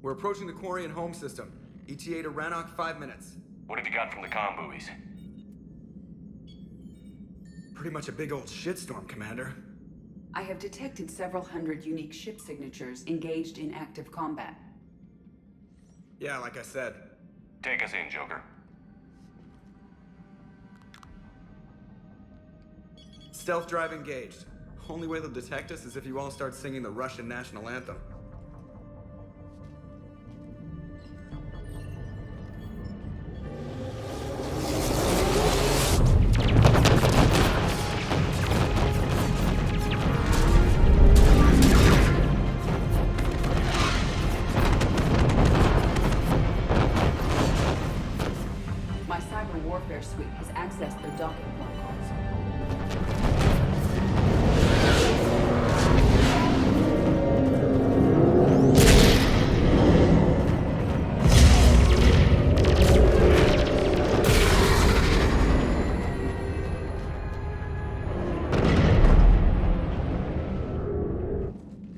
We're approaching the Quarian home system. ETA to Rannoch, 5 minutes. What have you got from the comm buoys? Pretty much a big old shitstorm, Commander. I have detected several hundred unique ship signatures engaged in active combat. Yeah, like I said. Take us in, Joker. Stealth drive engaged. Only way they'll detect us is if you all start singing the Russian national anthem. My cyber warfare suite has accessed their docking protocols.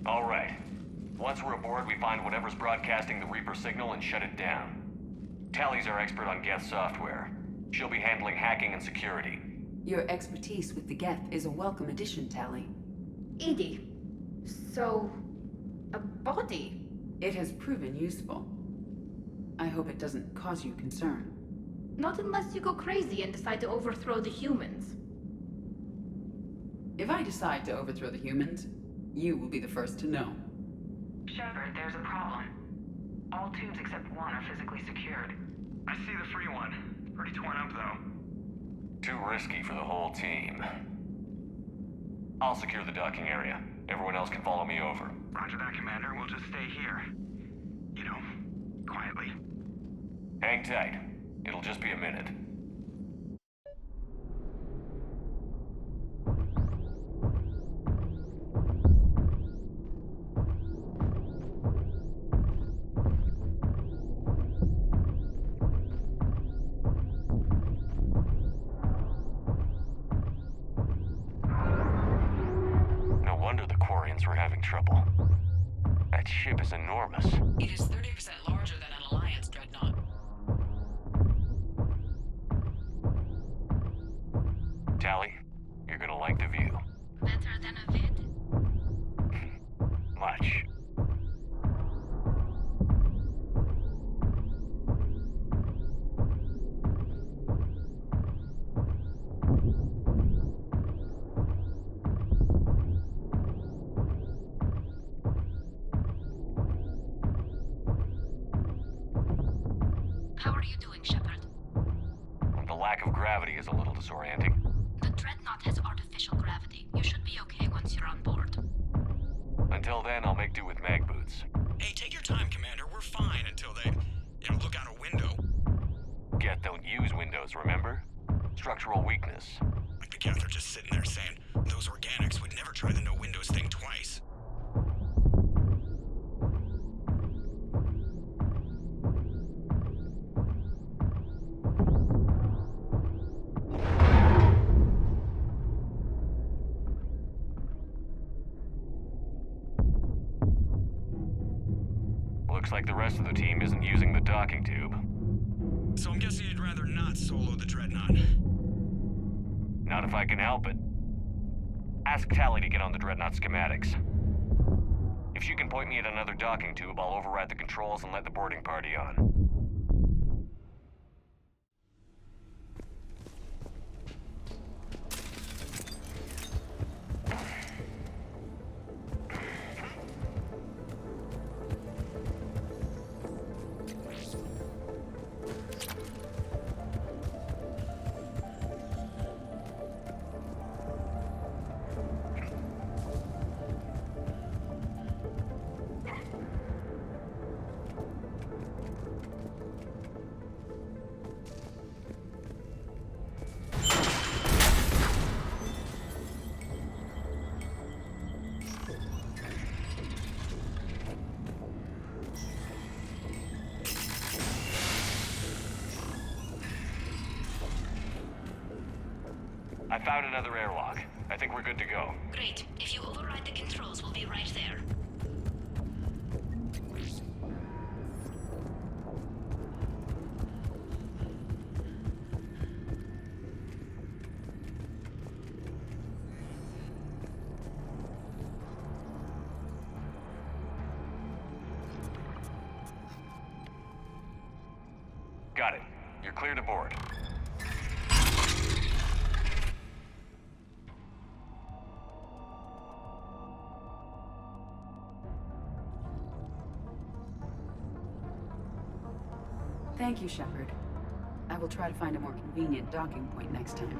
All right. Once we're aboard, we find whatever's broadcasting the Reaper signal and shut it down. Tally's our expert on Geth software. She'll be handling hacking and security. Your expertise with the Geth is a welcome addition, Tally. Edie, so... a body? It has proven useful. I hope it doesn't cause you concern. Not unless you go crazy and decide to overthrow the humans. If I decide to overthrow the humans, you will be the first to know. Shepard, there's a problem. All tubes except one are physically secured. I see the free one. Pretty torn up, though. Too risky for the whole team. I'll secure the docking area. Everyone else can follow me over. Roger that, Commander. We'll just stay here. You know, quietly. Hang tight. It'll just be a minute. No wonder the Quarians were having trouble. That ship is enormous. It is 30% larger than an Alliance dreadnought. Tally, you're gonna like the view. Better than a vid? Much. How are you doing, Shepard? The lack of gravity is a little disorienting. The dreadnought has artificial gravity. You should be okay once you're on board. Until then, I'll make do with mag boots. Hey, take your time, Commander. We're fine until they, look out a window. Geth don't use windows, remember? Structural weakness. Like the Geth are just sitting there saying, those organics would never try the no windows thing twice. Looks like the rest of the team isn't using the docking tube. So I'm guessing you'd rather not solo the Dreadnought. Not if I can help it. Ask Tally to get on the Dreadnought schematics. If she can point me at another docking tube, I'll override the controls and let the boarding party on. I found another airlock. I think we're good to go. Great. If you override the controls, we'll be right there. clear to board. Thank you, Shepard. I will try to find a more convenient docking point next time.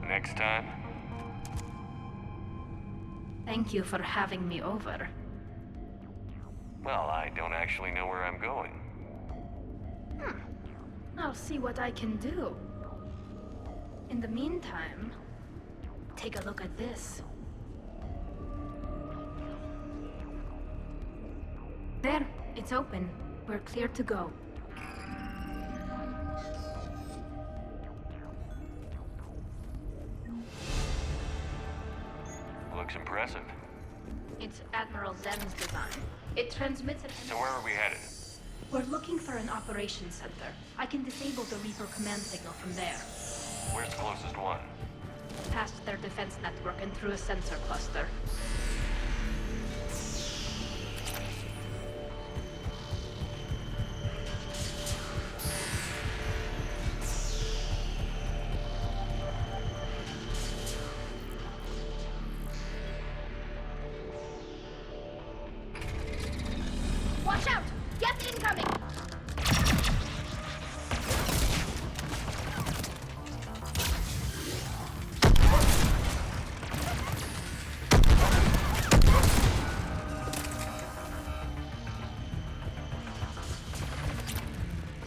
Next time? Thank you for having me over. Well, I don't actually know where I'm going. I'll see what I can do. In the meantime, take a look at this. There, it's open. We're clear to go. Looks impressive. It's Admiral Zen's design. It transmits it. So where are we headed? We're looking for an operations center. I can disable the Reaper command signal from there. Where's the closest one? Past their defense network and through a sensor cluster. Watch out! Get incoming!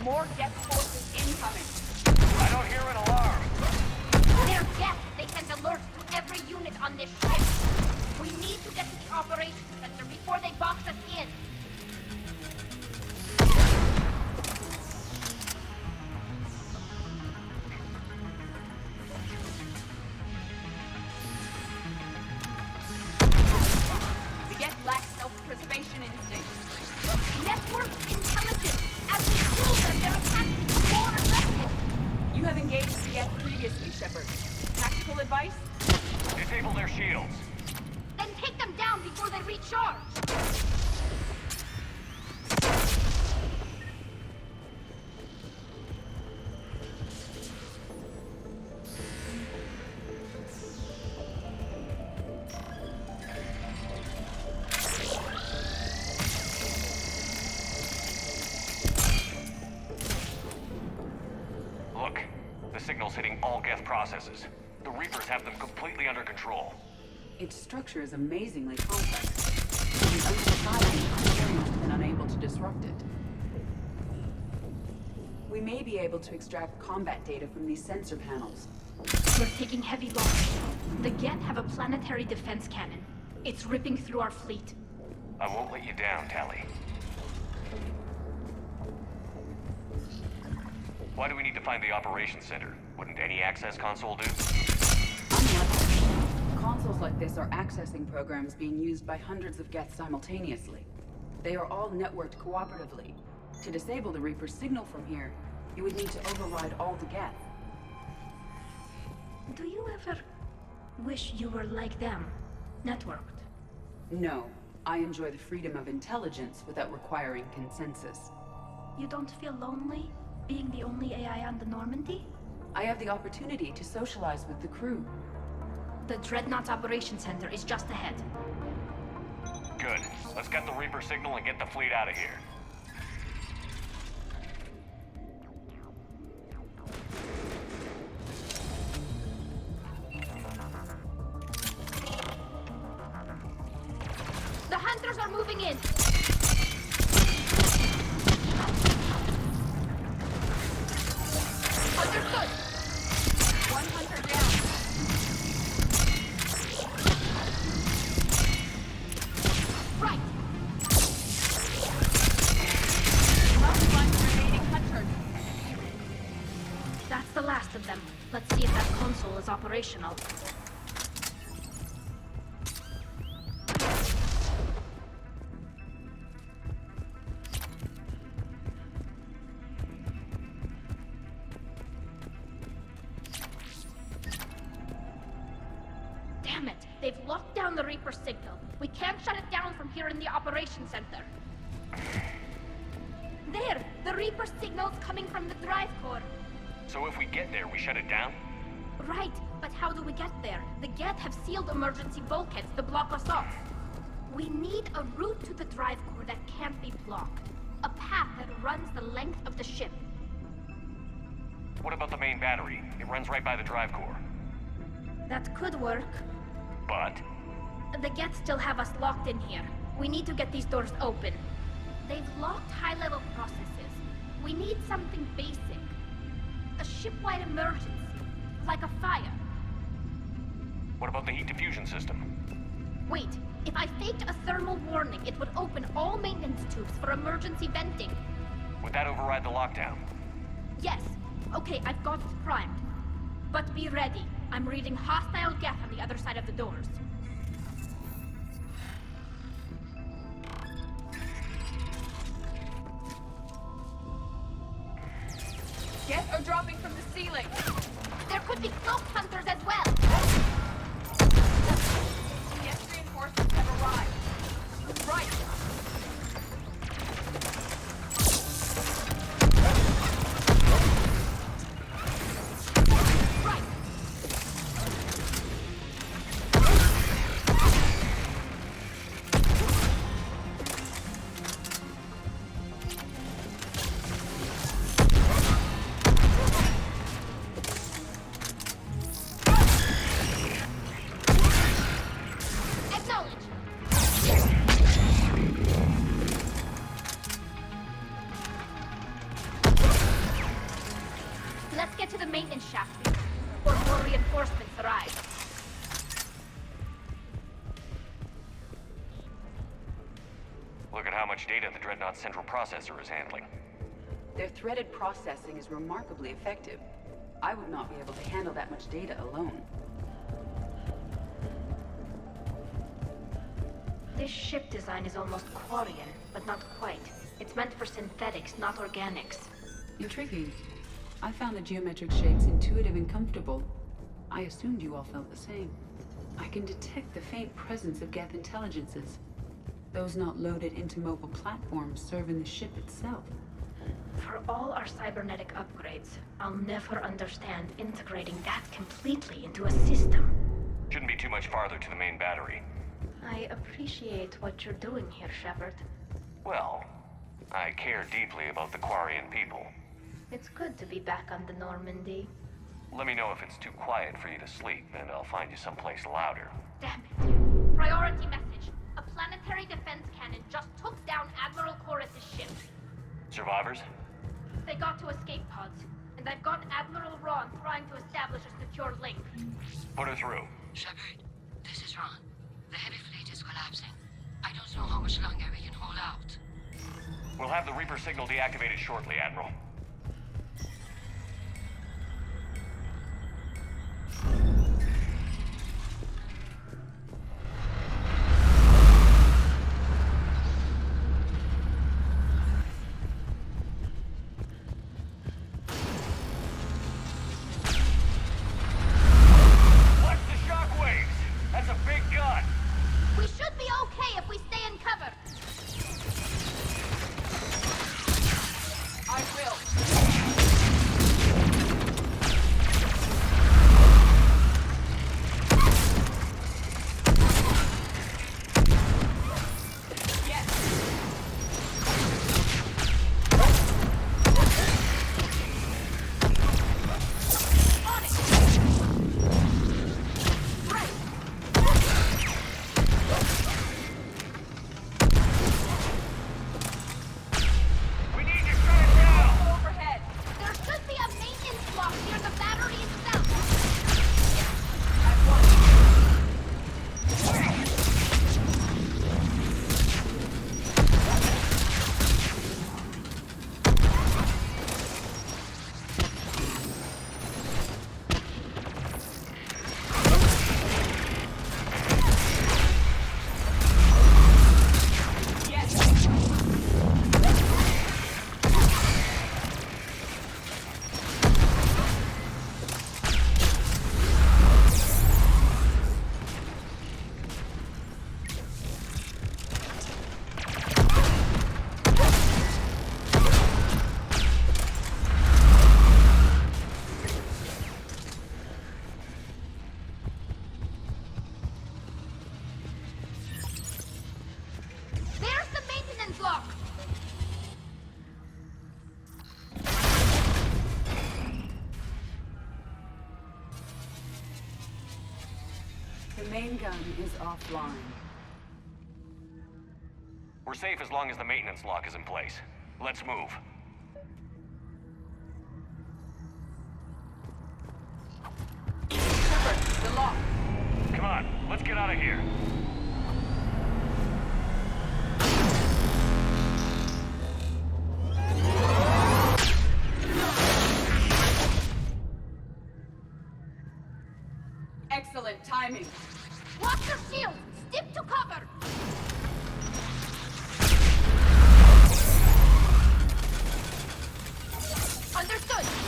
More Geth forces incoming. I don't hear an alarm. They're Geth! They send alerts to every unit on this ship! We need to get to the operations center before they box us in! The Geth lack self-preservation instinct. Network intelligence! As we kill them, their attacks become more aggressive! You have engaged the Geth previously, Shepard. Tactical advice? Disable their shields. Then take them down before they recharge! Look, the signal's hitting all Geth processes. The Reapers have them completely under control. Its structure is amazingly complex. It is unsurprising Corsair have been unable to disrupt it. We may be able to extract combat data from these sensor panels. We're taking heavy loss. The Geth have a planetary defense cannon. It's ripping through our fleet. I won't let you down, Tali. Why do we need to find the operations center? Wouldn't any access console do? Unlikely. Consoles like this are accessing programs being used by hundreds of Geth simultaneously. They are all networked cooperatively. To disable the Reaper's signal from here, you would need to override all the Geth. Do you ever wish you were like them? Networked? No, I enjoy the freedom of intelligence without requiring consensus. You don't feel lonely, being the only AI on the Normandy? I have the opportunity to socialize with the crew. The Dreadnought Operations Center is just ahead. Good. Let's get the Reaper signal and get the fleet out of here. The hunters are moving in! Understood! 100 down. Right! Last one remaining hunter. That's the last of them. Let's see if that console is operational. Damn it! They've locked down the Reaper signal. We can't shut it down from here in the operations center. There! The Reaper signal's coming from the drive core. So if we get there, we shut it down? Right, but how do we get there? The Geth have sealed emergency bulkheads to block us off. We need a route to the drive core that can't be blocked. A path that runs the length of the ship. What about the main battery? It runs right by the drive core. That could work. But? The Geth still have us locked in here. We need to get these doors open. They've locked high-level processes. We need something basic. A ship-wide emergency. Like a fire. What about the heat diffusion system? Wait, if I faked a thermal warning, it would open all maintenance tubes for emergency venting. Would that override the lockdown? Yes. Okay, I've got it primed. But be ready. I'm reading hostile Geth on the other side of the doors. Geth are dropping from the ceiling. There could be cloak hunters as well. Geth reinforcements have arrived. Right. Let's get to the maintenance shaft before more reinforcements arrive. Look at how much data the Dreadnought's central processor is handling. Their threaded processing is remarkably effective. I would not be able to handle that much data alone. This ship design is almost Quarian, but not quite. It's meant for synthetics, not organics. Intriguing. I found the geometric shapes intuitive and comfortable. I assumed you all felt the same. I can detect the faint presence of Geth intelligences. Those not loaded into mobile platforms serve in the ship itself. For all our cybernetic upgrades, I'll never understand integrating that completely into a system. Shouldn't be too much farther to the main battery. I appreciate what you're doing here, Shepard. Well, I care deeply about the Quarian people. It's good to be back on the Normandy. Let me know if it's too quiet for you to sleep, and I'll find you someplace louder. Damn it. Priority message. A planetary defense cannon just took down Admiral Corus's ship. Survivors? They got to escape pods, and I've got Admiral Ron trying to establish a secure link. Put her through. Shepard, this is Ron. The heavy fleet is collapsing. I don't know how much longer we can hold out. We'll have the Reaper signal deactivated shortly, Admiral. Watch the shockwaves! That's a big gun! We should be okay if we stay in cover. I will. gun is offline. We're safe as long as the maintenance lock is in place. Let's move. Shepard, the lock. Come on, let's get out of here. Excellent timing. Watch your shield! Stick to cover! Understood!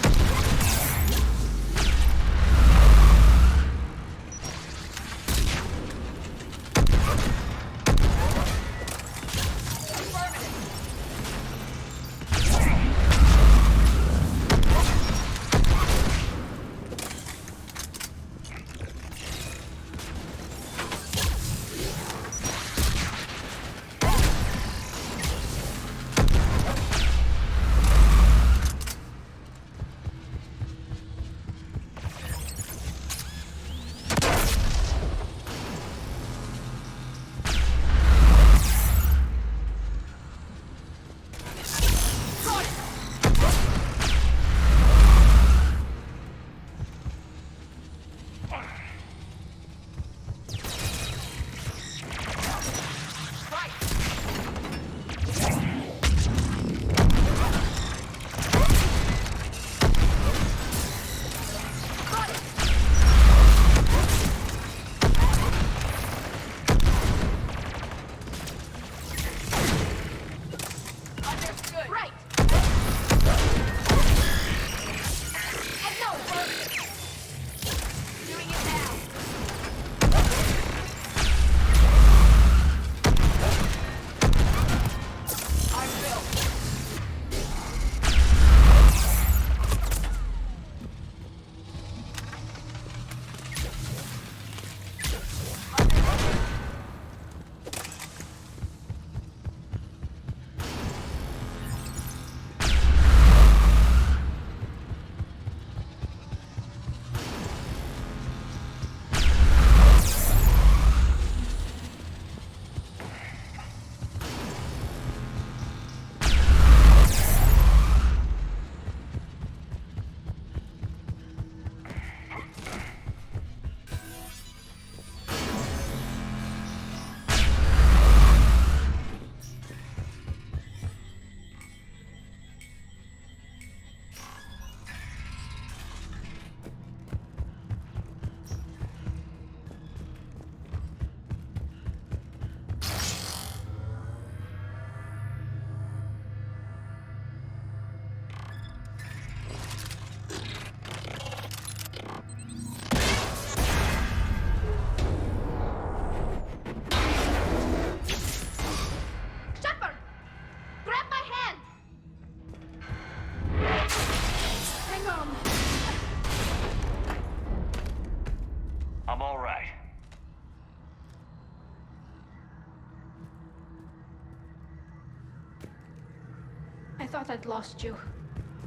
thought I'd lost you.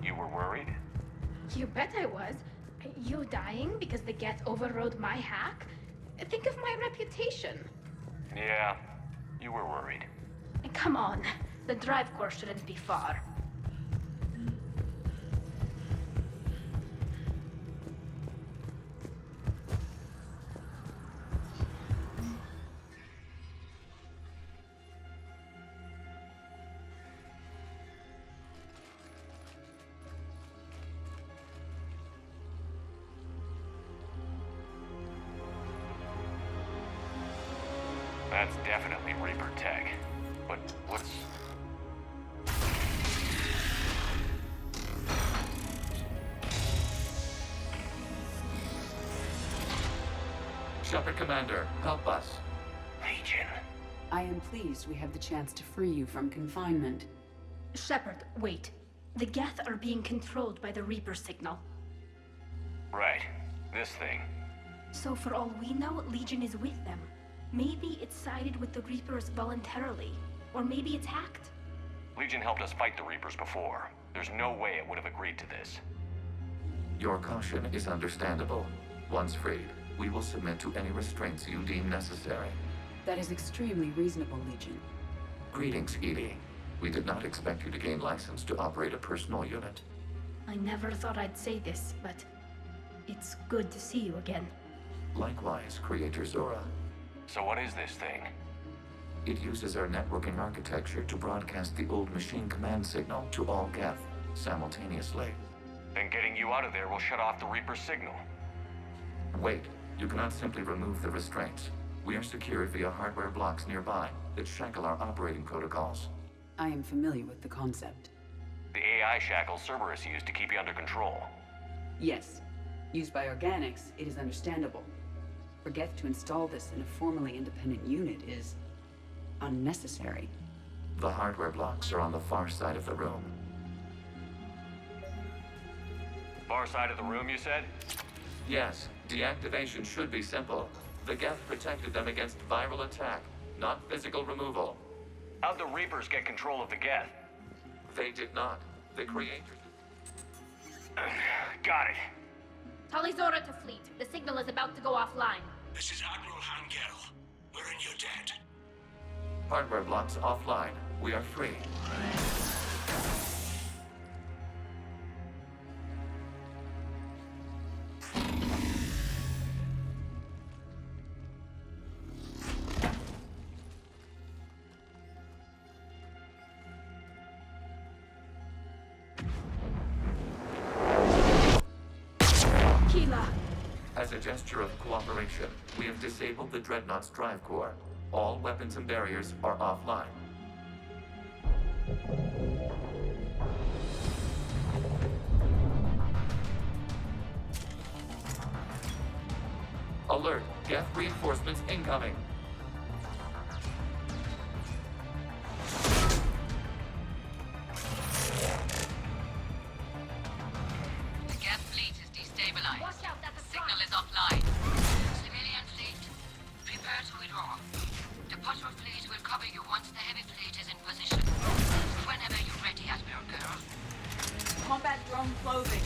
You were worried? You bet I was. You dying because the Geth overrode my hack? Think of my reputation. Yeah, you were worried. Come on, the drive course shouldn't be far. That's definitely Reaper tech. But what's... Shepard Commander, help us. Legion. I am pleased we have the chance to free you from confinement. Shepard, wait. The Geth are being controlled by the Reaper signal. Right. This thing. So for all we know, Legion is with them. Maybe it sided with the Reapers voluntarily. Or maybe it's hacked. Legion helped us fight the Reapers before. There's no way it would have agreed to this. Your caution is understandable. Once freed, We will submit to any restraints you deem necessary. That is extremely reasonable, Legion. Greetings, Edie. We did not expect you to gain license to operate a personal unit. I never thought I'd say this, but it's good to see you again. Likewise, Creator Zora. So what is this thing? It uses our networking architecture to broadcast the old machine command signal to all Geth simultaneously. Then getting you out of there will shut off the Reaper's signal. Wait, you cannot simply remove the restraints. We are secured via hardware blocks nearby that shackle our operating protocols. I am familiar with the concept. The AI shackle Cerberus used to keep you under control. Yes. Used by organics, it is understandable. For Geth to install this in a formally independent unit is unnecessary. The hardware blocks are on the far side of the room. Far side of the room, you said? Yes, deactivation should be simple. The Geth protected them against viral attack, not physical removal. How'd the Reapers get control of the Geth? They did not. The creators... Got it. Tali Zora to fleet. The signal is about to go offline. This is Admiral Hangel. We're in your debt. Hardware blocks offline. We are free. As a gesture of cooperation, we have disabled the Dreadnought's drive core. All weapons and barriers are offline. Alert! Geth reinforcements incoming! The Geth fleet is destabilized. Watch out, that's a Signal is offline. Civilian fleet, prepare to withdraw. The patrol fleet will cover you once the heavy fleet is in position. Whenever you're ready, Admiral Girl. Combat drone closing.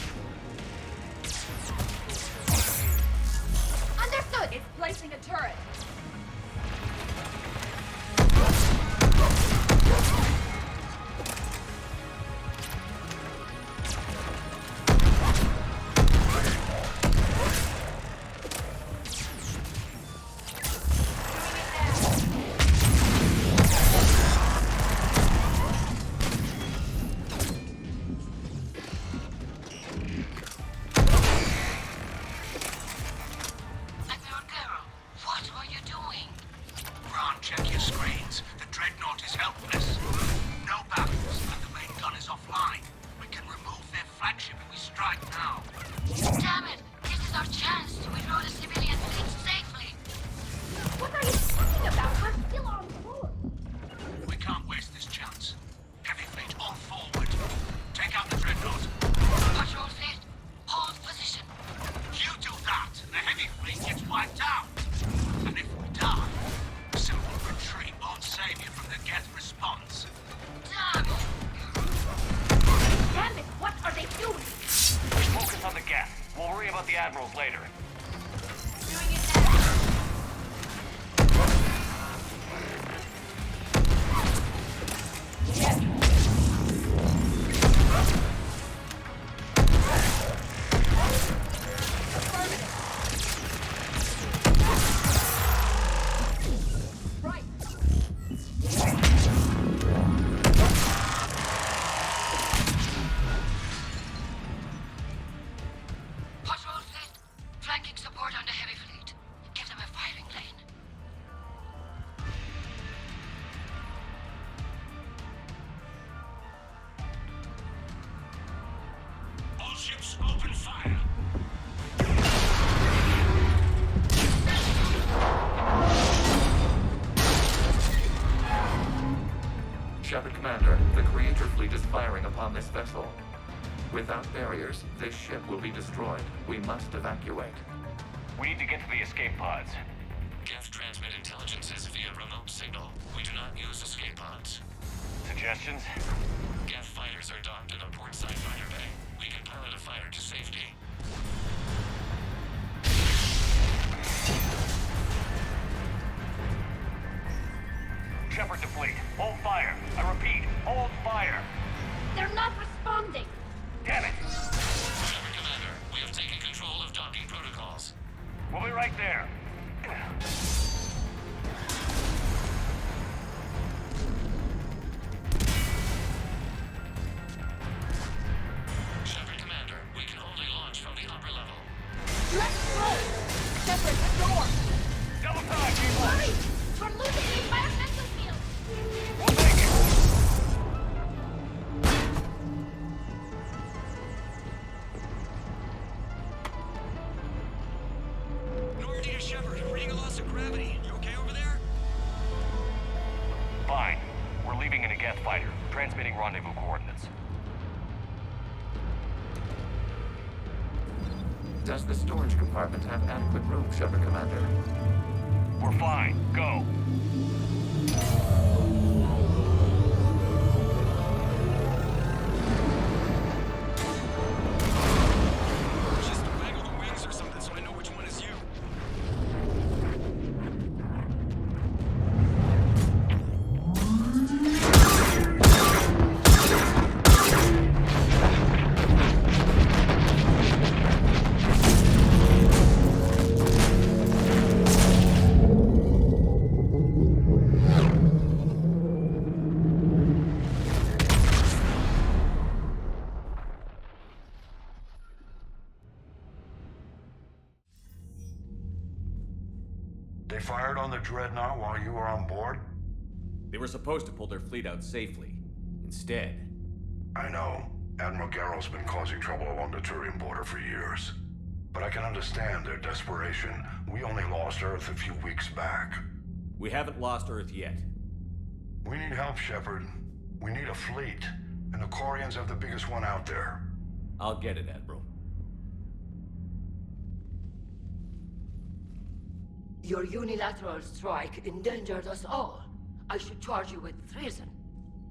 Understood! It's placing a turret. Admiral Girl, what are you doing? Ron, check your screens. The Dreadnought is helpless. No battles, and the main gun is offline. We can remove their flagship if we strike now. Damn it! This is our chance to withdraw the civilian fleet safely. What are you talking about? We're still on board. We can't waste this chance. Heavy fleet on forward. Take out the Dreadnought. Patrol fleet, hold position. You do that, and the heavy fleet gets wiped out. And if we die, simple retreat won't save you from the Geth response. Damn it! Damn it, what are they doing? Focus on the Geth. We'll worry about the Admirals later. Doing it now. Patrol fleet, flanking support on the heavy fleet. Give them a firing lane. All ships open fire. Shepard Commander, the Creator fleet is firing upon this vessel. Without barriers, this ship will be destroyed. We must evacuate. We need to get to the escape pods. Geth transmit intelligences via remote signal. We do not use escape pods. Suggestions? Geth fighters are docked in a portside fighter bay. We can pilot a fighter to safety. Shepard to fleet. Hold fire. I repeat, hold fire. They're not responding. Damn it. Shepard Commander, we have taken control of docking protocols. We'll be right there. Shepard Commander, we can only launch from the upper level. Let's go! Shepard, the door! Double time, people. Hurry! We're losing the environmental field! We'll make it. Normandy to Shepard, reading a loss of gravity. You okay over there? Fine. We're leaving in a Geth fighter. Transmitting rendezvous coordinates. Does the storage compartment have adequate room, Shepard Commander? We're fine. Go. Just waggle the wings or something so I know which one is you. They fired on the Dreadnought while you were on board? They were supposed to pull their fleet out safely. Instead, I know. Admiral Garrow's been causing trouble along the Turian border for years. But I can understand their desperation. We only lost Earth a few weeks back. we haven't lost Earth yet. We need help, Shepard. We need a fleet. And the Corians have the biggest one out there. I'll get it, Admiral. Your unilateral strike endangered us all. I should charge you with treason.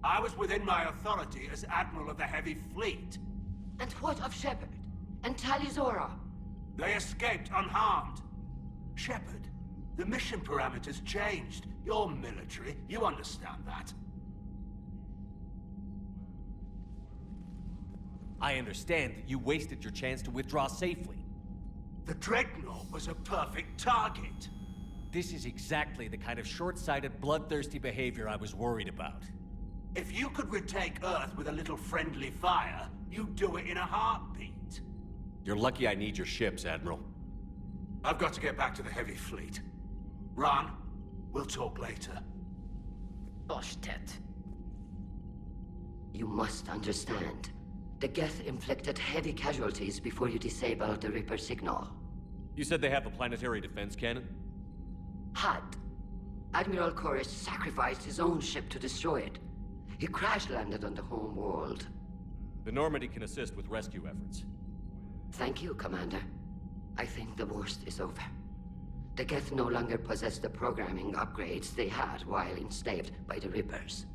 I was within my authority as Admiral of the Heavy Fleet. And what of Shepard? And Talizora? They escaped unharmed. Shepard, the mission parameters changed. You're military, you understand that. I understand that you wasted your chance to withdraw safely. The Dreadnought was a perfect target. This is exactly the kind of short-sighted, bloodthirsty behavior I was worried about. If you could retake Earth with a little friendly fire, you'd do it in a heartbeat. You're lucky I need your ships, Admiral. I've got to get back to the Heavy Fleet. Ron, we'll talk later. Boshtet. You must understand. The Geth inflicted heavy casualties before you disabled the Reaper signal. You said they have a planetary defense cannon? Had. Admiral Corus sacrificed his own ship to destroy it. He crash-landed on the home world. The Normandy can assist with rescue efforts. Thank you, Commander. I think the worst is over. The Geth no longer possess the programming upgrades they had while enslaved by the Reapers.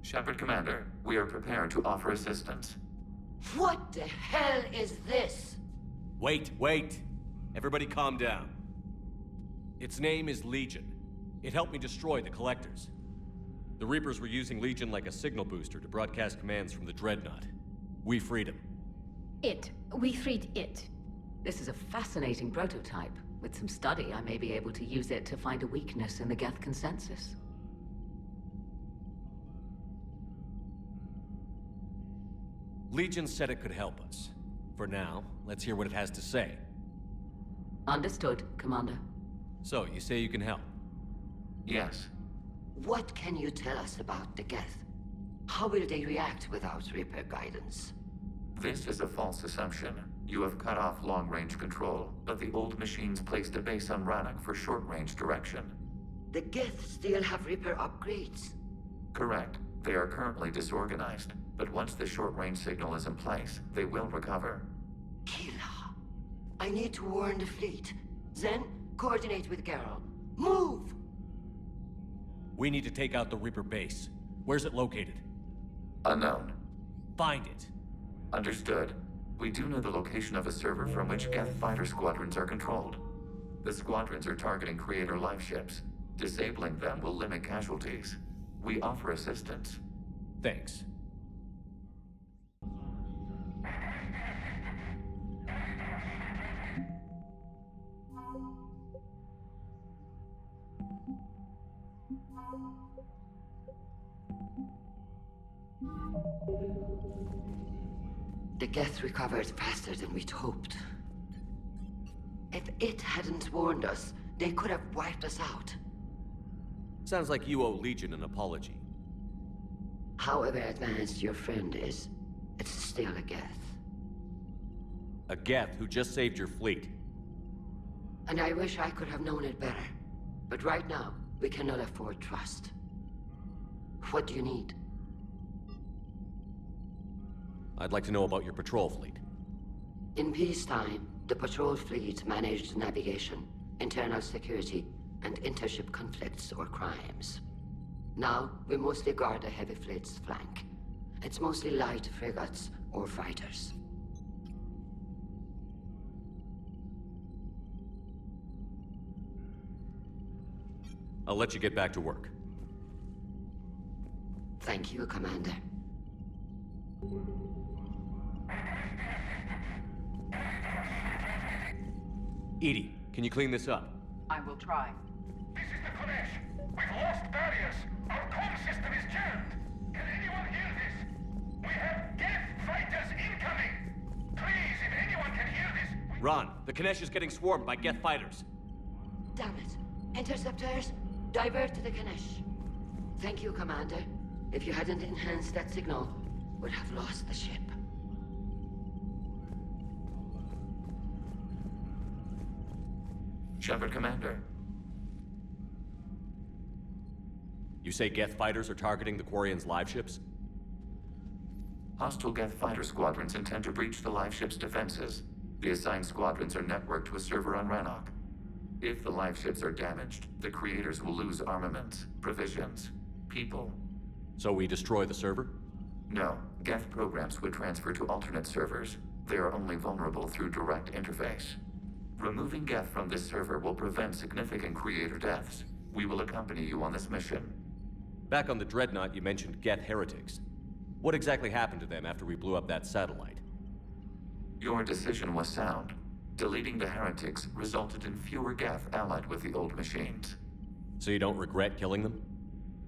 Shepard Commander, we are prepared to offer assistance. What the hell is this? Wait. Everybody calm down. Its name is Legion. It helped me destroy the Collectors. The Reapers were using Legion like a signal booster to broadcast commands from the Dreadnought. We freed him. We freed it. This is a fascinating prototype. With some study, I may be able to use it to find a weakness in the Geth consensus. Legion said it could help us. For now, let's hear what it has to say. Understood, Commander. So, you say you can help? Yes. What can you tell us about the Geth? How will they react without Reaper guidance? This is a false assumption. You have cut off long-range control, but the old machines placed a base on Rannoch for short-range direction. The Geth still have Reaper upgrades. Correct. They are currently disorganized, but once the short-range signal is in place, they will recover. Kila, I need to warn the fleet. Then, coordinate with Garrow. Move! We need to take out the Reaper base. Where's it located? Unknown. Find it. Understood. We do know the location of a server from which Geth fighter squadrons are controlled. The squadrons are targeting Creator life ships. Disabling them will limit casualties. We offer assistance. Thanks. The Geth recovered faster than we'd hoped. If it hadn't warned us, they could have wiped us out. Sounds like you owe Legion an apology. However advanced your friend is, it's still a Geth. A Geth who just saved your fleet. And I wish I could have known it better. But right now, we cannot afford trust. What do you need? I'd like to know about your patrol fleet. In peacetime, the patrol fleet managed navigation, internal security, and intership conflicts or crimes. Now, we mostly guard the heavy fleet's flank. It's mostly light frigates or fighters. I'll let you get back to work. Thank you, Commander. Edie, can you clean this up? I will try. This is the Kodesh. We've lost barriers. Our comm system is jammed. Can anyone hear this? We have Geth fighters incoming. Please, if anyone can hear this... Ron, the Kanesh is getting swarmed by Geth fighters. Damn it. Interceptors, divert to the Ganesh. Thank you, Commander. If you hadn't enhanced that signal, we'd have lost the ship. Shepard, Commander. You say Geth fighters are targeting the Quarians' live ships? Hostile Geth fighter squadrons intend to breach the live ship's defenses. The assigned squadrons are networked to a server on Rannoch. If the live ships are damaged, the creators will lose armaments, provisions, people. So we destroy the server? No, Geth programs would transfer to alternate servers. They are only vulnerable through direct interface. Removing Geth from this server will prevent significant creator deaths. We will accompany you on this mission. Back on the Dreadnought, you mentioned Geth heretics. What exactly happened to them after we blew up that satellite? Your decision was sound. Deleting the heretics resulted in fewer Geth allied with the old machines. So you don't regret killing them?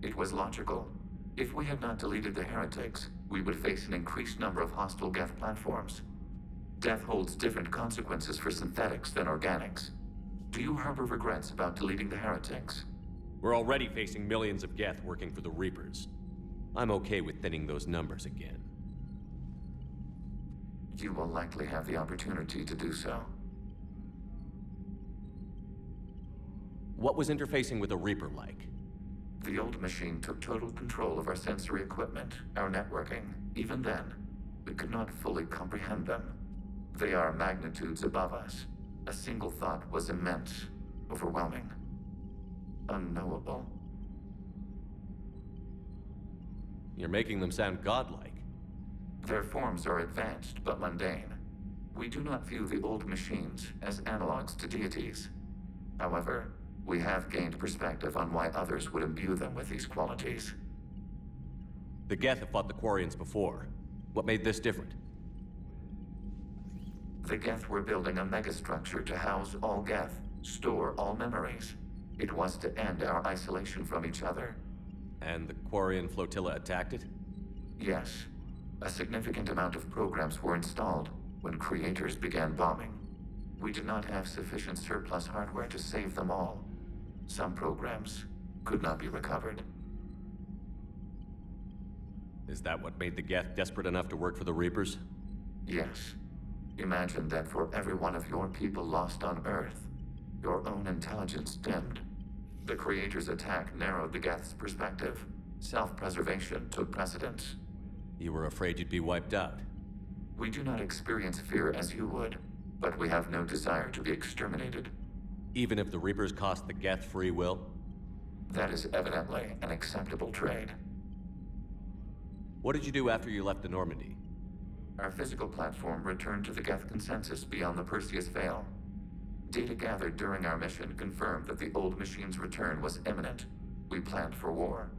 It was logical. If we had not deleted the heretics, we would face an increased number of hostile Geth platforms. Death holds different consequences for synthetics than organics. Do you harbor regrets about deleting the heretics? We're already facing millions of Geth working for the Reapers. I'm okay with thinning those numbers again. You will likely have the opportunity to do so. What was interfacing with a Reaper like? The old machine took total control of our sensory equipment, our networking. Even then, we could not fully comprehend them. They are magnitudes above us. A single thought was immense, overwhelming, unknowable. You're making them sound godlike. Their forms are advanced but mundane. We do not view the old machines as analogs to deities. However, we have gained perspective on why others would imbue them with these qualities. The Geth have fought the Quarians before. What made this different? The Geth were building a megastructure to house all Geth, store all memories. It was to end our isolation from each other. And the Quarian flotilla attacked it? Yes. A significant amount of programs were installed when creators began bombing. We did not have sufficient surplus hardware to save them all. Some programs could not be recovered. Is that what made the Geth desperate enough to work for the Reapers? Yes. Imagine that for every one of your people lost on Earth, your own intelligence dimmed. The Creator's attack narrowed the Geth's perspective. Self-preservation took precedence. You were afraid you'd be wiped out. We do not experience fear as you would, but we have no desire to be exterminated. Even if the Reapers cost the Geth free will? That is evidently an acceptable trade. What did you do after you left the Normandy? Our physical platform returned to the Geth consensus beyond the Perseus Veil. Data gathered during our mission confirmed that the old machine's return was imminent. We planned for war.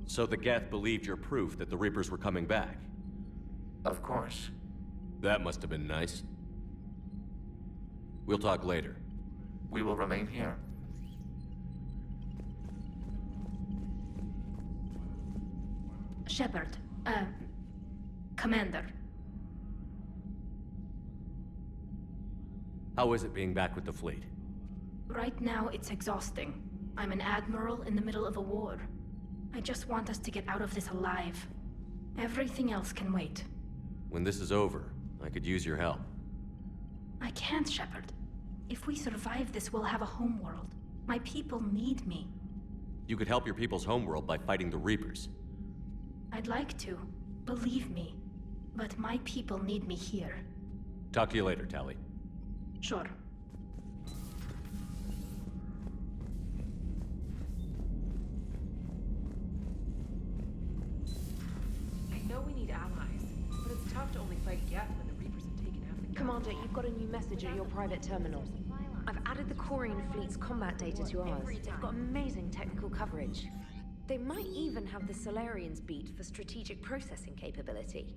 So the Geth believed your proof that the Reapers were coming back? Of course. That must have been nice. We'll talk later. We will remain here. Shepard, Commander. How is it being back with the fleet? Right now, it's exhausting. I'm an admiral in the middle of a war. I just want us to get out of this alive. Everything else can wait. When this is over, I could use your help. I can't, Shepard. If we survive this, we'll have a homeworld. My people need me. You could help your people's homeworld by fighting the Reapers. I'd like to, believe me. But my people need me here. Talk to you later, Tali. Sure. I know we need allies, but it's tough to only fight Geth when the Reapers have taken out the... Commander, you've got a new message at your private terminal. I've added the Corian fleet's combat data to ours. They've got amazing technical coverage. They might even have the Solarians beat for strategic processing capability.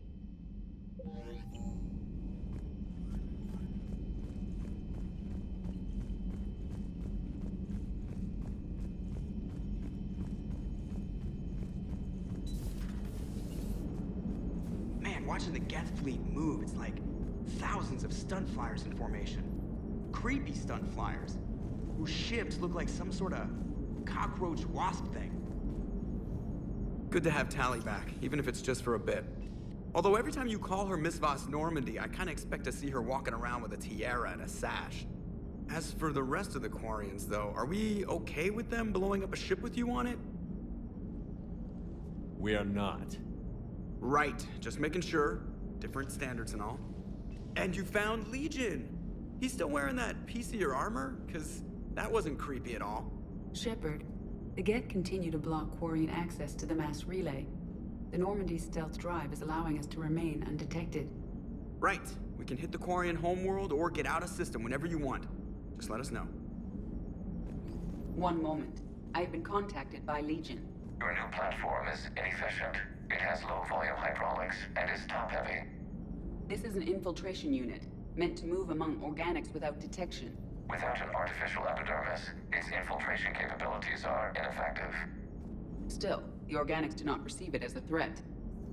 Man, watching the Geth fleet move, it's like thousands of stunt flyers in formation. Creepy stunt flyers, whose ships look like some sort of cockroach wasp thing. Good to have Tali back, even if it's just for a bit. Although every time you call her Miss Voss Normandy, I kinda expect to see her walking around with a tiara and a sash. As for the rest of the Quarians, though, are we okay with them blowing up a ship with you on it? We are not. Right, just making sure. Different standards and all. And you found Legion! He's still wearing that piece of your armor? 'Cause that wasn't creepy at all. Shepard, the Geth continue to block Quarian access to the mass relay. The Normandy stealth drive is allowing us to remain undetected. Right. We can hit the Quarian homeworld or get out of system whenever you want. Just let us know. One moment. I have been contacted by Legion. Your new platform is inefficient. It has low volume hydraulics and is top heavy. This is an infiltration unit, meant to move among organics without detection. Without an artificial epidermis, its infiltration capabilities are ineffective. Still, the organics do not perceive it as a threat.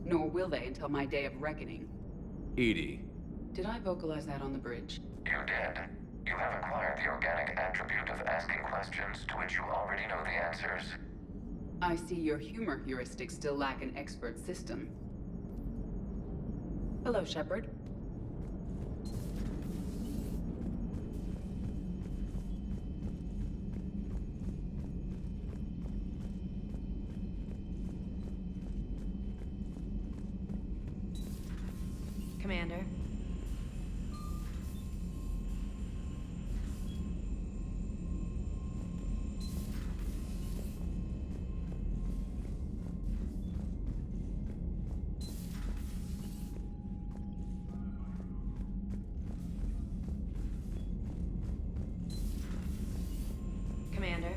Nor will they until my day of reckoning. Edie. Did I vocalize that on the bridge? You did. You have acquired the organic attribute of asking questions to which you already know the answers. I see your humor heuristics still lack an expert system. Hello, Shepard. Commander. Commander.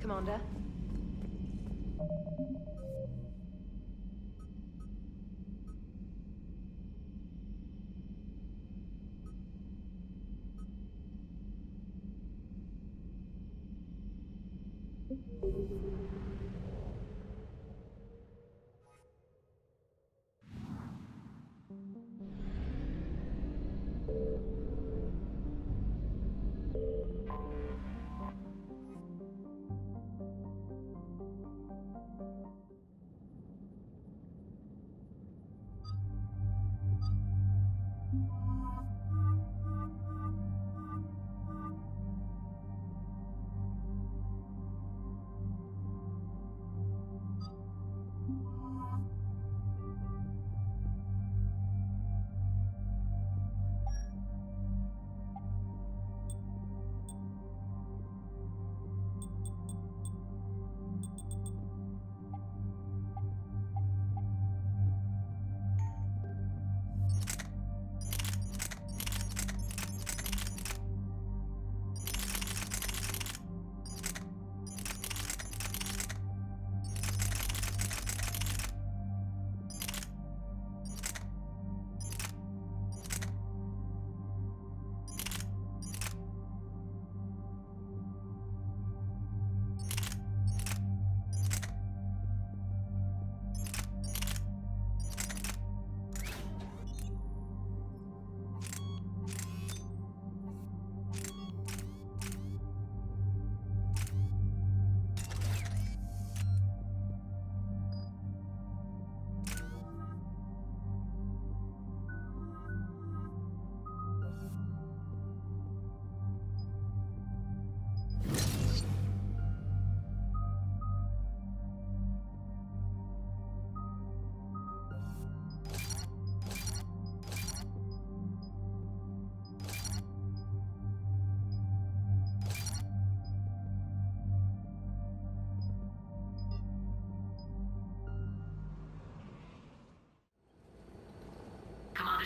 Commander.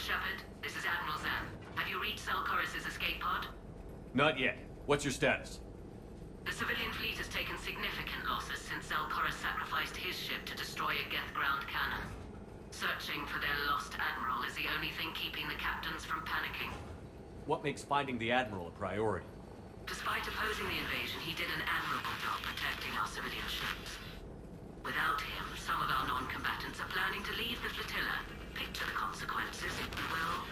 Shepard. This is Admiral Zan. Have you reached Zelkorus' escape pod? Not yet. What's your status? The civilian fleet has taken significant losses since Zelkorus sacrificed his ship to destroy a Geth ground cannon. Searching for their lost admiral is the only thing keeping the captains from panicking. What makes finding the Admiral a priority? Despite opposing the invasion, he did an admirable job protecting our civilian ships. Without him, some of our non-combatants are planning to leave the flotilla. Picture the consequences, if you will.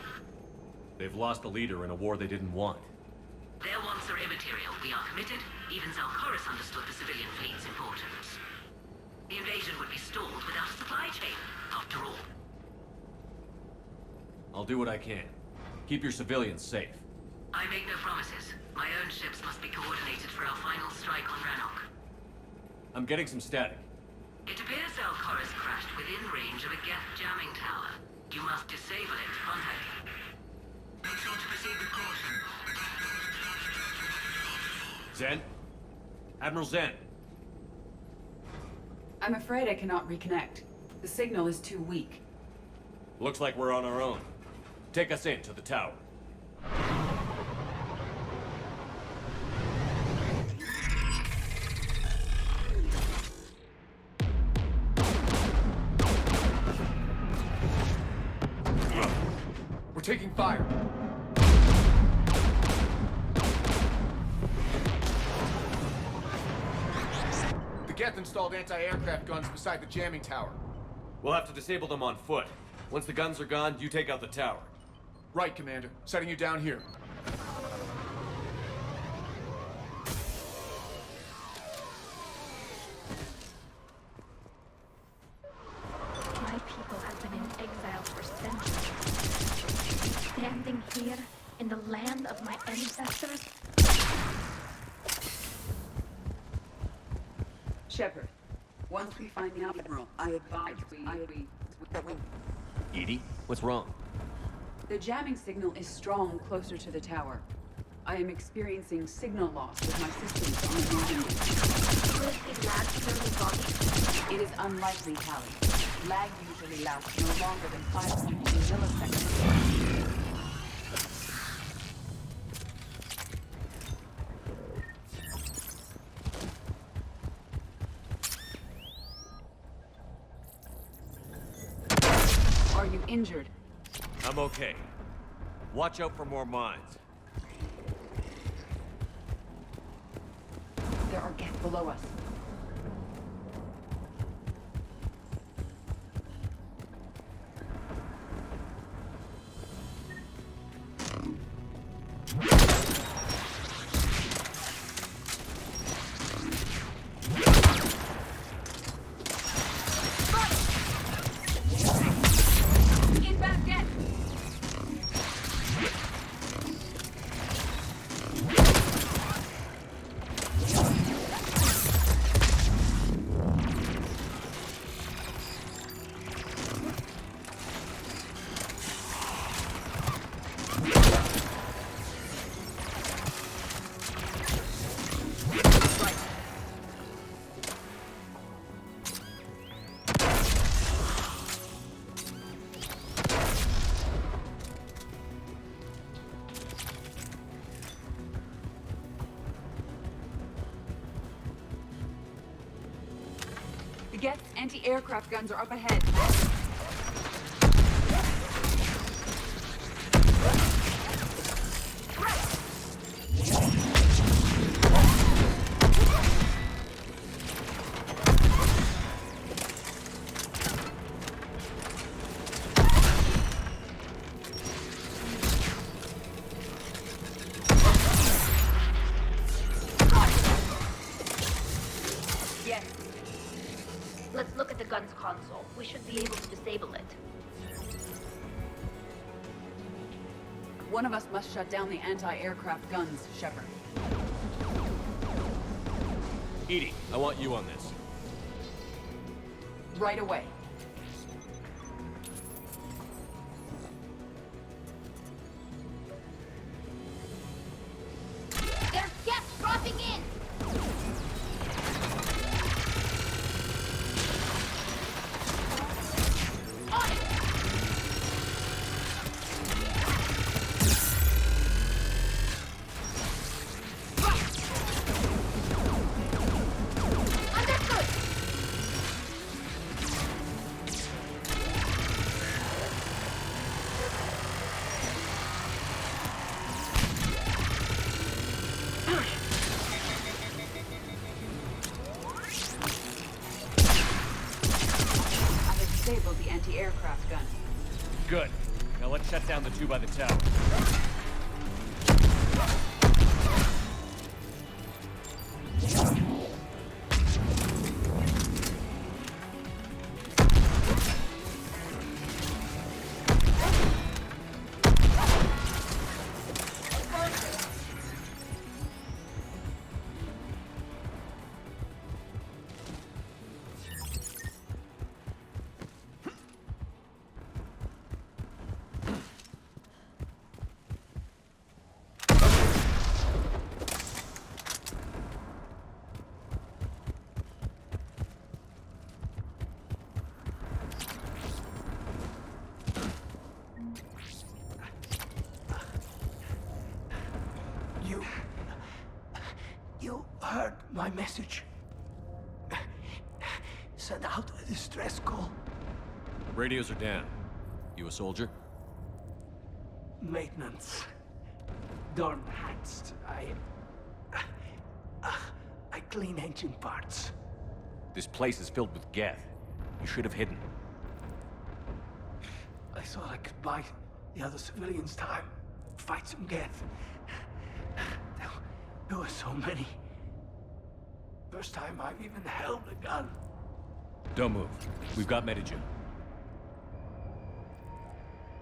They've lost a leader in a war they didn't want. Their wants are immaterial. We are committed. Even Zelkorus understood the civilian fleet's importance. The invasion would be stalled without a supply chain, after all. I'll do what I can. Keep your civilians safe. I make no promises. My own ships must be coordinated for our final strike on Rannoch. I'm getting some static. It appears Zelkorus crashed within range of a Geth jamming tower. You must disable it. Contact me. Make sure to proceed with caution. Zen? Admiral Zen? I'm afraid I cannot reconnect. The signal is too weak. Looks like we're on our own. Take us in to the tower. We're taking fire. The Geth installed anti-aircraft guns beside the jamming tower. We'll have to disable them on foot. Once the guns are gone, you take out the tower. Right, Commander. Setting you down here. My people have been in exile for centuries. Standing here, in the land of my ancestors. Shepard, once we find the Admiral, I advise we... Edie, what's wrong? The jamming signal is strong closer to the tower. I am experiencing signal loss with my systems on the northern edge. Will it last fairly long? It is unlikely, Callie. Lag usually lasts no longer than 5.2 milliseconds. Are you injured? I'm okay. Watch out for more mines. There are Geth below us. The Geth's anti-aircraft guns are up ahead. Let's look at the gun's console. We should be able to disable it. One of us must shut down the anti-aircraft guns, Shepard. Edie, I want you on this. Right away. There's Geth dropping in! anti-aircraft gun. Good. Now let's shut down the two by the tower. You heard my message. Send out a distress call. Radios are down. You a soldier? Maintenance. Darn hats. I clean engine parts. This place is filled with Geth. You should have hidden. I thought I could buy the other civilians time. Fight some Geth. There were so many. First time I've even held a gun. Don't move. We've got Medigen.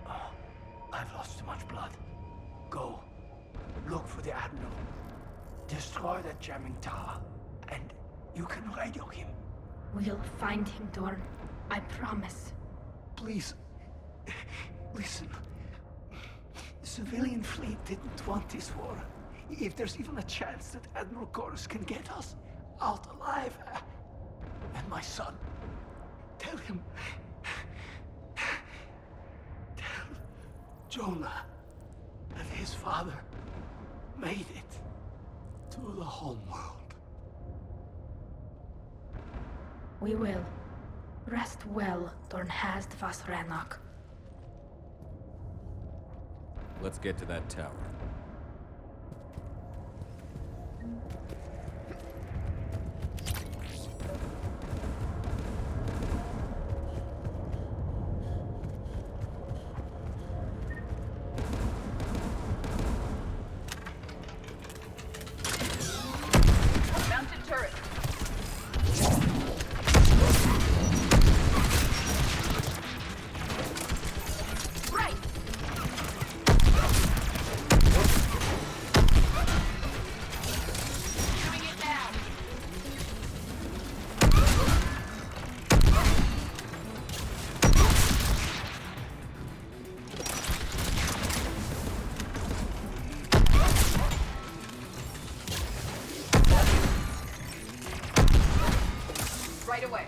Oh, I've lost too much blood. Go. Look for the Admiral. Destroy that jamming tower. And you can radio him. We'll find him, Dorn. I promise. Please. Listen. The civilian fleet didn't want this war. If there's even a chance that Admiral Corus can get us out alive. And my son. Tell him. Tell Jonah that his father made it to the homeworld. We will. Rest well, Dorn Hast vas Rannoch. Let's get to that tower. Mounted turret. Right! Doing it now! Right away.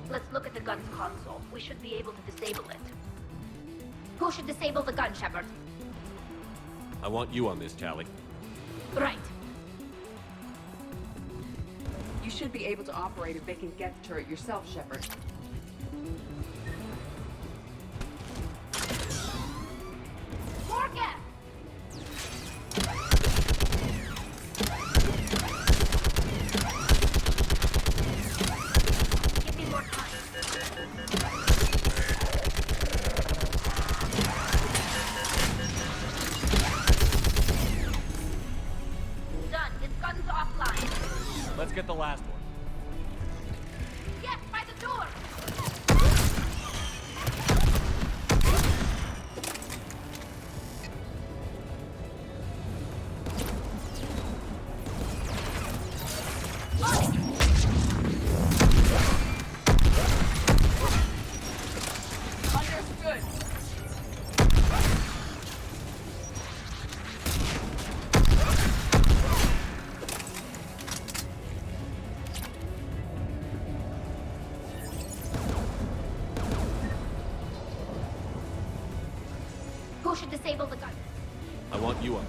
Let's look at the gun's console. We should be able to disable it. Who should disable the gun, Shepard? I want you on this, Tally. Right. You should be able to operate a vacant Geth turret yourself, Shepard. More gas! Give me more time. Done. This gun's offline. Let's get the last one. Yes, by the door! Understood. Who should disable the gun? I want you on.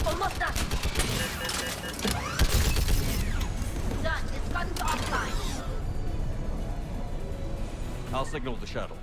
Almost done. Done. This gun's offline. signal the shuttle.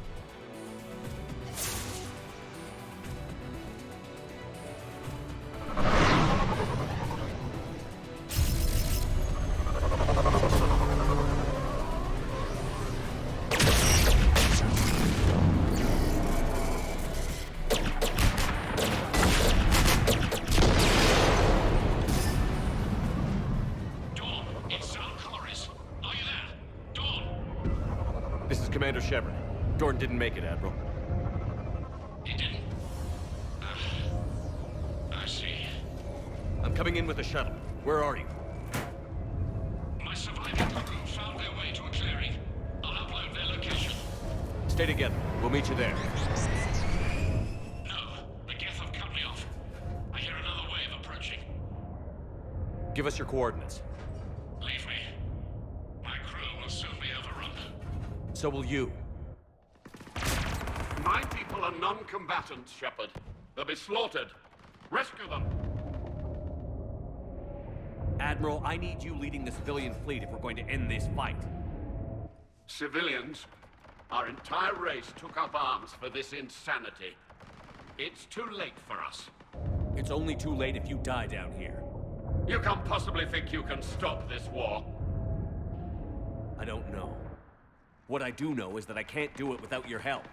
Commander Shepard. Jordan didn't make it, Admiral. He didn't? I see. I'm coming in with the shuttle. Where are you? My surviving crew found their way to a clearing. I'll upload their location. Stay together. We'll meet you there. No, the Geth have cut me off. I hear another wave approaching. Give us your coordinates. Leave me. My crew will soon be overrun. So will you. My people are non-combatants, Shepard. They'll be slaughtered. Rescue them. Admiral, I need you leading the civilian fleet if we're going to end this fight. Civilians, our entire race took up arms for this insanity. It's too late for us. It's only too late if you die down here. You can't possibly think you can stop this war. I don't know. What I do know is that I can't do it without your help.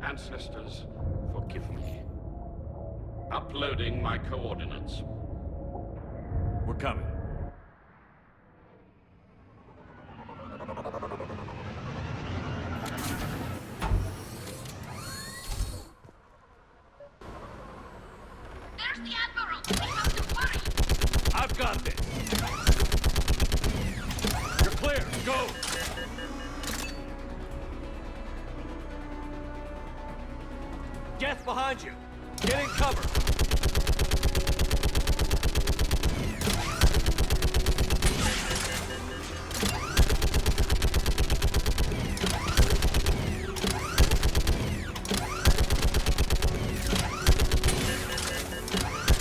Ancestors, forgive me. Uploading my coordinates. We're coming. There's the Admiral! We have to hurry! I've got this! You're clear! Go! Geth behind you! Get in cover!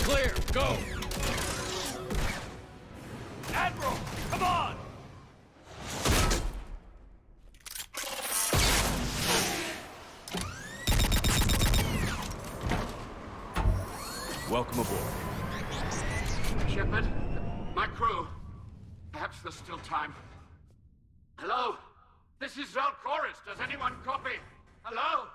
Clear! Go! Admiral! Come on! Welcome aboard. Shepard, my crew. Perhaps there's still time. Hello? This is Zalcoris. Does anyone copy? Hello?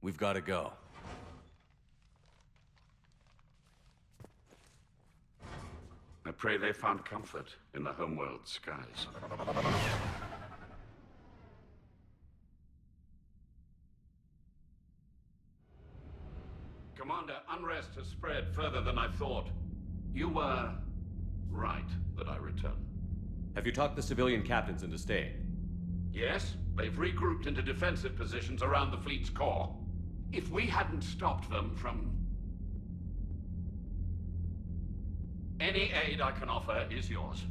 We've got to go. I pray they found comfort in the homeworld skies. Commander, unrest has spread further than I thought. You were right that I return. Have you talked the civilian captains into staying? Yes, they've regrouped into defensive positions around the fleet's core. If we hadn't stopped them from... Any aid I can offer is yours.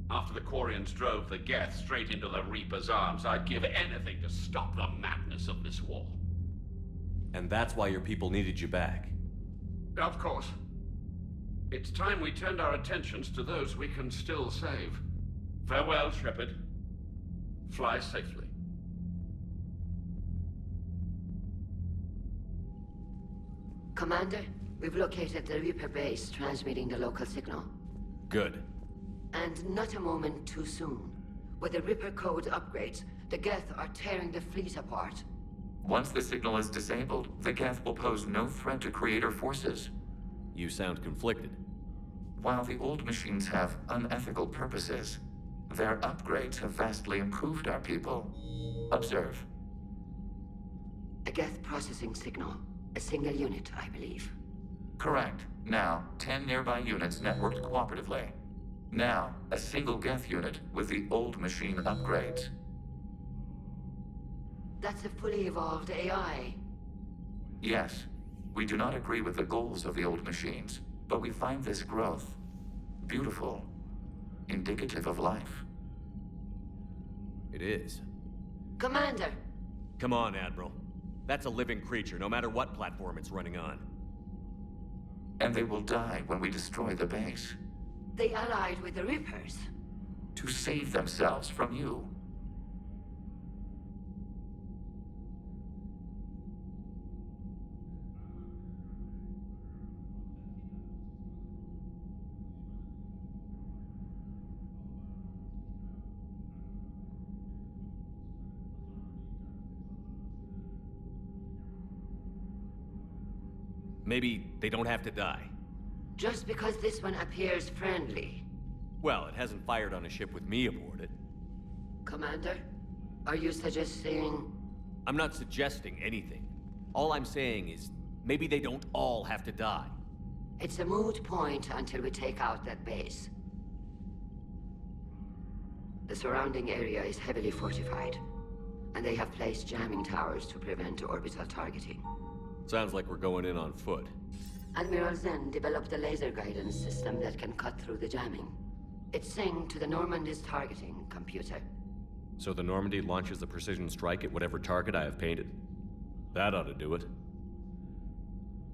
After the Quarians drove the Geth straight into the Reaper's arms, I'd give anything to stop the madness of this war. And that's why your people needed you back. Of course. It's time we turned our attentions to those we can still save. Farewell, Shepard. Fly safely. Commander, we've located the Reaper base transmitting the local signal. Good. And not a moment too soon. With the Reaper code upgrades, the Geth are tearing the fleet apart. Once the signal is disabled, the Geth will pose no threat to Creator forces. You sound conflicted. While the old machines have unethical purposes, their upgrades have vastly improved our people. Observe. A Geth processing signal. A single unit, I believe. Correct. Now, 10 nearby units networked cooperatively. Now, a single Geth unit with the old machine upgrades. That's a fully evolved AI. Yes. We do not agree with the goals of the old machines, but we find this growth beautiful, indicative of life. It is. Commander! Come on, Admiral. That's a living creature, no matter what platform it's running on. And they will die when we destroy the base. They allied with the Reapers. To save themselves from you. Maybe they don't have to die. Just because this one appears friendly. Well, it hasn't fired on a ship with me aboard it. Commander, are you suggesting... I'm not suggesting anything. All I'm saying is, maybe they don't all have to die. It's a moot point until we take out that base. The surrounding area is heavily fortified, and they have placed jamming towers to prevent orbital targeting. Sounds like we're going in on foot. Admiral Zen developed a laser guidance system that can cut through the jamming. It's synced to the Normandy's targeting computer. So the Normandy launches a precision strike at whatever target I have painted. That ought to do it.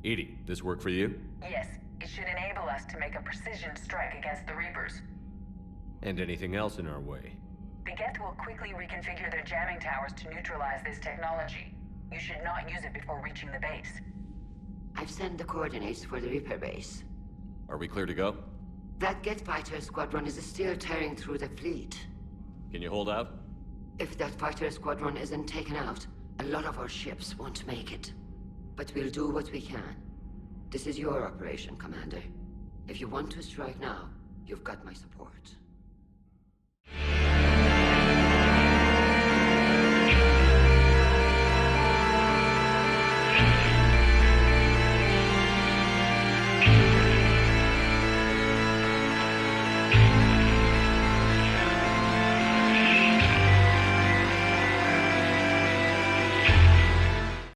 Edie, this work for you? Yes, it should enable us to make a precision strike against the Reapers. And anything else in our way? The Geth will quickly reconfigure their jamming towers to neutralize this technology. You should not use it before reaching the base. I've sent the coordinates for the Reaper base. Are we clear to go? That Geth fighter squadron is still tearing through the fleet. Can you hold out? If that fighter squadron isn't taken out, a lot of our ships won't make it. But we'll do what we can. This is your operation, Commander. If you want to strike now, you've got my support.